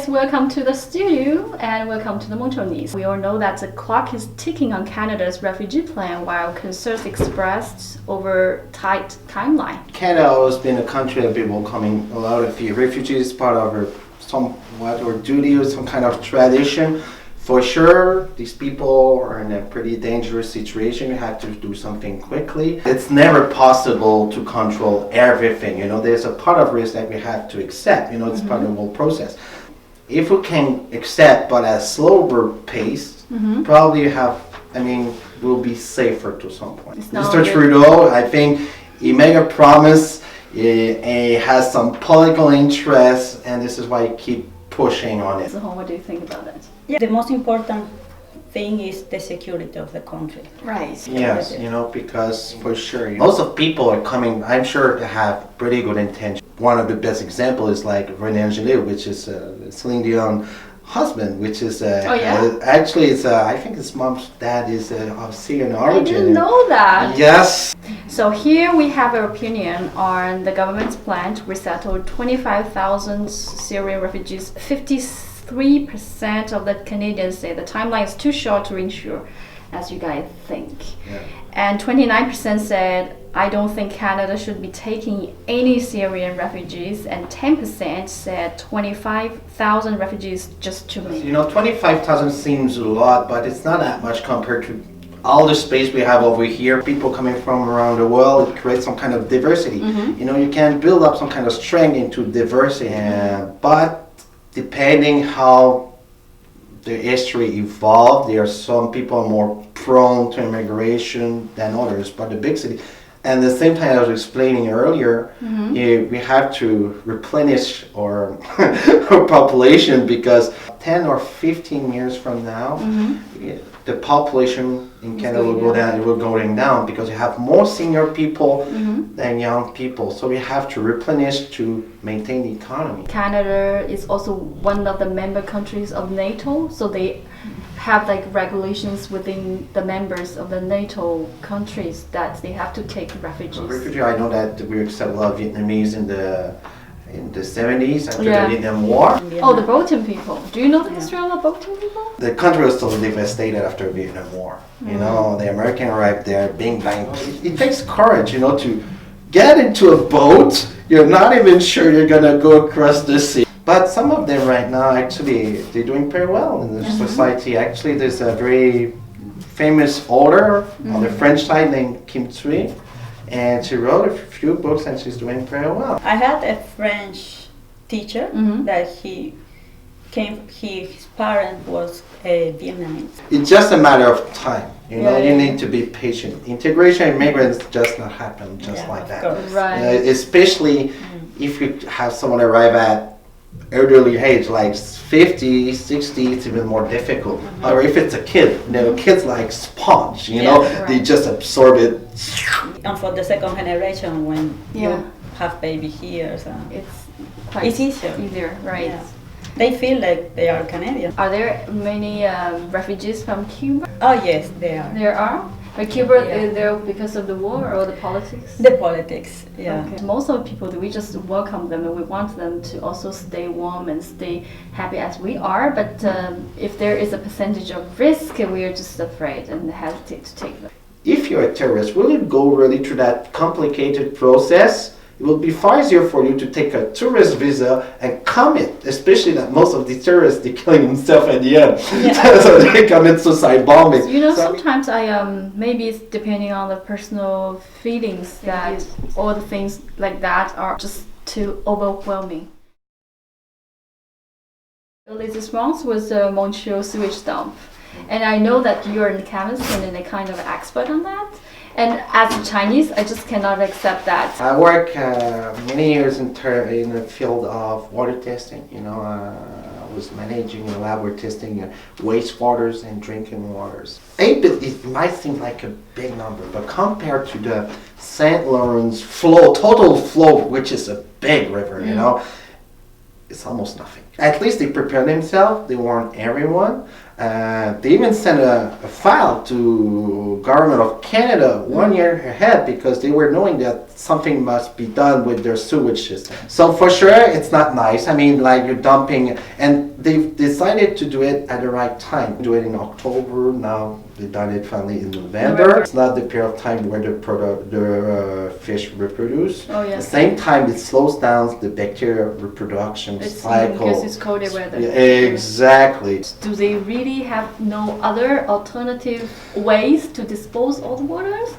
guys, welcome to the studio and welcome to the Montrenese. We all know that the clock is ticking on Canada's refugee plan while concerns expressed over tight timeline. Canada has always been a country that been welcoming a lot of refugees, part of our somewhat or duty or some kind of tradition. For sure, these people are in a pretty dangerous situation. You have to do something quickly. It's never possible to control everything. There's a part of risk that we have to accept. It's part of the whole process. If we can accept, but at a slower pace, probably we'll be safer to some point. Mr. Trudeau, I think he made a promise. He has some political interest, and this is why he keeps pushing on it. So what do you think about it? Yeah, the most important thing is the security of the country. Right. Yes, because for sure, most of people are coming, I'm sure, to have pretty good intention. One of the best examples is like Refugee, which is Celine Dion's husband, which is actually it's I think his mom's dad is of Syrian origin. I didn't know that. Yes. So here we have an opinion on the government's plan to resettle 25,000 Syrian refugees. 53% of the Canadians say the timeline is too short to ensure, as you guys think. Yeah. And 29% said, I don't think Canada should be taking any Syrian refugees, and 10% said 25,000 refugees just too many. 25,000 seems a lot, but it's not that much compared to all the space we have over here. People coming from around the world, it creates some kind of diversity. You can build up some kind of strength into diversity, but depending how the history evolved, there are some people more prone to immigration than others, but the big city. And at the same time, I was explaining earlier, we have to replenish our population, because 10 or 15 years from now, the population in Canada will go down. It will going down because you have more senior people than young people. So we have to replenish to maintain the economy. Canada is also one of the member countries of NATO, so they have regulations within the members of the NATO countries that they have to take refugees. Refugee, I know that we accept a lot of Vietnamese in the 70s after the Vietnam War. Oh, the Boating people. Do you know the history of the Boating people? The country was totally devastated after the Vietnam War. The American arrived there, bing bang. It takes courage, to get into a boat. You're not even sure you're gonna go across the sea. But some of them right now, actually, they're doing very well in the society. Actually, there's a very famous author on the French side named Kim Thuy, and she wrote a few books, and she's doing very well. I had a French teacher that his parent was Vietnamese. It's just a matter of time. You need to be patient. Integration immigrants just not happen just like that. Right. Especially if you have someone arrive at elderly age, like 50, 60, it's even more difficult. Or if it's a kid, kids like sponge, they just absorb it. And for the second generation, when you have baby here, so it's easier. Right? Yeah. They feel like they are Canadian. Are there many refugees from Cuba? Oh yes, they are. There are. But Cuba, there because of the war or the politics? The politics, yeah. Okay. Most of the people, we just welcome them and we want them to also stay warm and stay happy as we are. But if there is a percentage of risk, we are just afraid and hesitate to take them. If you're a terrorist, will you go really through that complicated process? It will be far easier for you to take a tourist visa and commit, especially that most of the terrorists, they're killing themselves at the end. So they commit suicide bombing. Sometimes maybe it's depending on the personal feelings that all the things like that are just too overwhelming. The latest response was Montreal sewage dump. And I know that you're a chemist and a kind of expert on that. And as a Chinese, I just cannot accept that. I work many years in the field of water testing. I was managing a lab where testing wastewaters and drinking waters. It might seem like a big number, but compared to the St. Lawrence total flow, which is a big river, it's almost nothing. At least they prepare themselves, they warn everyone. They even sent a file to government of Canada 1 year ahead because they were knowing that something must be done with their sewage system. So for sure, it's not nice. I mean, like you're dumping, and they've decided to do it at the right time. Do it in October. Now they've done it finally in November. It's not the period of time where the fish reproduce. Oh, yeah. At the same time, it slows down the bacteria reproduction cycle. Because it's colder weather. Yeah, exactly. Do they really have no other alternative ways to dispose all the waters?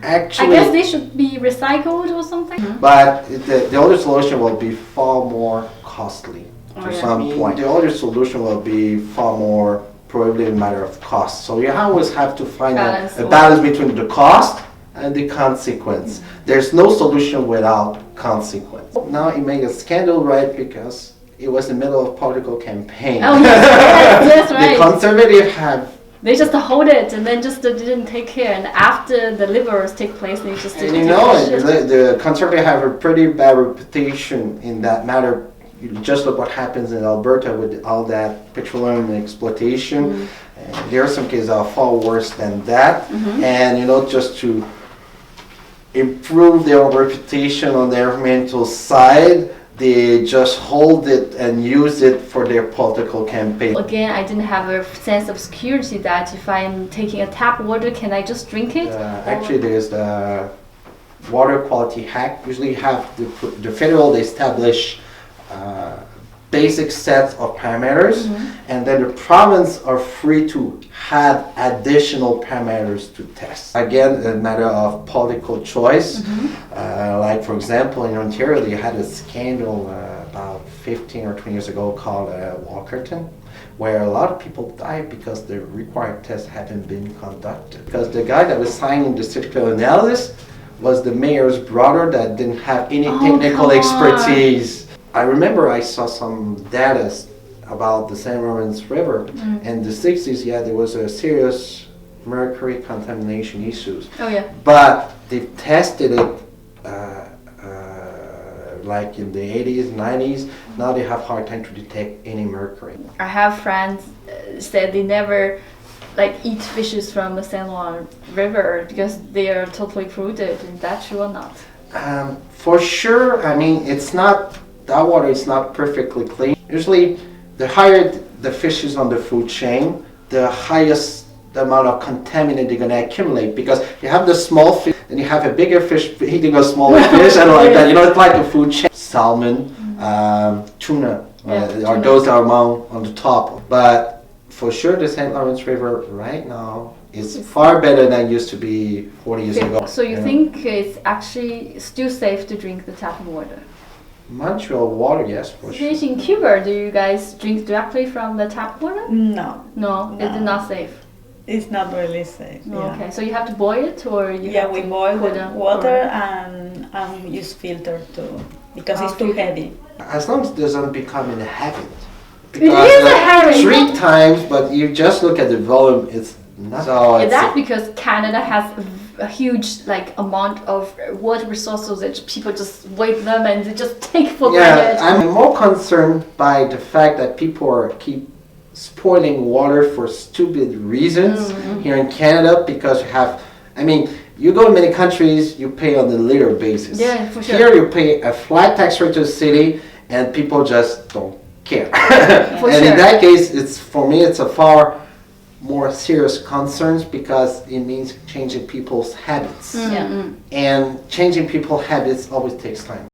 Actually, I guess they should be recycled or something. but the other solution will be far more costly to some point. The other solution will be far more probably a matter of cost. So you always have to find a balance between the cost and the consequence. There's no solution without consequence. Now it made a scandal, right? Because it was the middle of political campaign. Oh yes, right. The conservative have. They just hold it and then just didn't take care. And after the liberals take place, they just didn't And you know, the conservative have a pretty bad reputation in that matter. You just look what happens in Alberta with all that petroleum exploitation. There are some cases that are far worse than that. And you know, just to improve their reputation on the environmental side, they just hold it and use it for their political campaign. Again, I didn't have a sense of security that if I'm taking a tap water, can I just drink it? Actually, there's the water quality hack. Usually have the federal, they establish basic sets of parameters, and then the province are free to have additional parameters to test. Again, a matter of political choice. Like for example, in Ontario, they had a scandal about 15 or 20 years ago called Walkerton, where a lot of people died because the required tests hadn't been conducted. Because the guy that was signing the statistical analysis was the mayor's brother that didn't have any technical expertise. I remember I saw some data about the St. Lawrence River. In the 60s, there was a serious mercury contamination issues. But they tested it like in the 80s, 90s. Now they have hard time to detect any mercury. I have friends said they never eat fishes from the St. Lawrence River because they are totally polluted. Is that true or not? For sure. I mean, it's not. That water is not perfectly clean. Usually, the higher the fish is on the food chain, the highest the amount of contaminant they're going to accumulate, because you have the small fish, and you have a bigger fish eating a smaller fish, and like that. You know, it's like a food chain. Salmon, tuna, are those that are on the top. But for sure, the St. Lawrence River right now is far better than it used to be 40 years ago. So you think it's actually still safe to drink the tap water? Montreal water, yes, for sure. In Cuba, do you guys drink directly from the tap water? No. No, it's not safe. It's not really safe. Okay, so you have to boil it, or you have we to boil put the water and use filter too, because it's too heavy. As long as it doesn't become a habit. It is a habit. 3 times, but you just look at the volume, it's not. So is that because Canada has a huge amount of water resources that people just waste them and they just take for granted? I'm more concerned by the fact that people keep spoiling water for stupid reasons here in Canada, because you go to many countries, you pay on the liter basis. Yeah, for sure. Here you pay a flat tax rate to the city, and people just don't care. In that case, for me it's a far more serious concerns, because it means changing people's habits. And changing people's habits always takes time.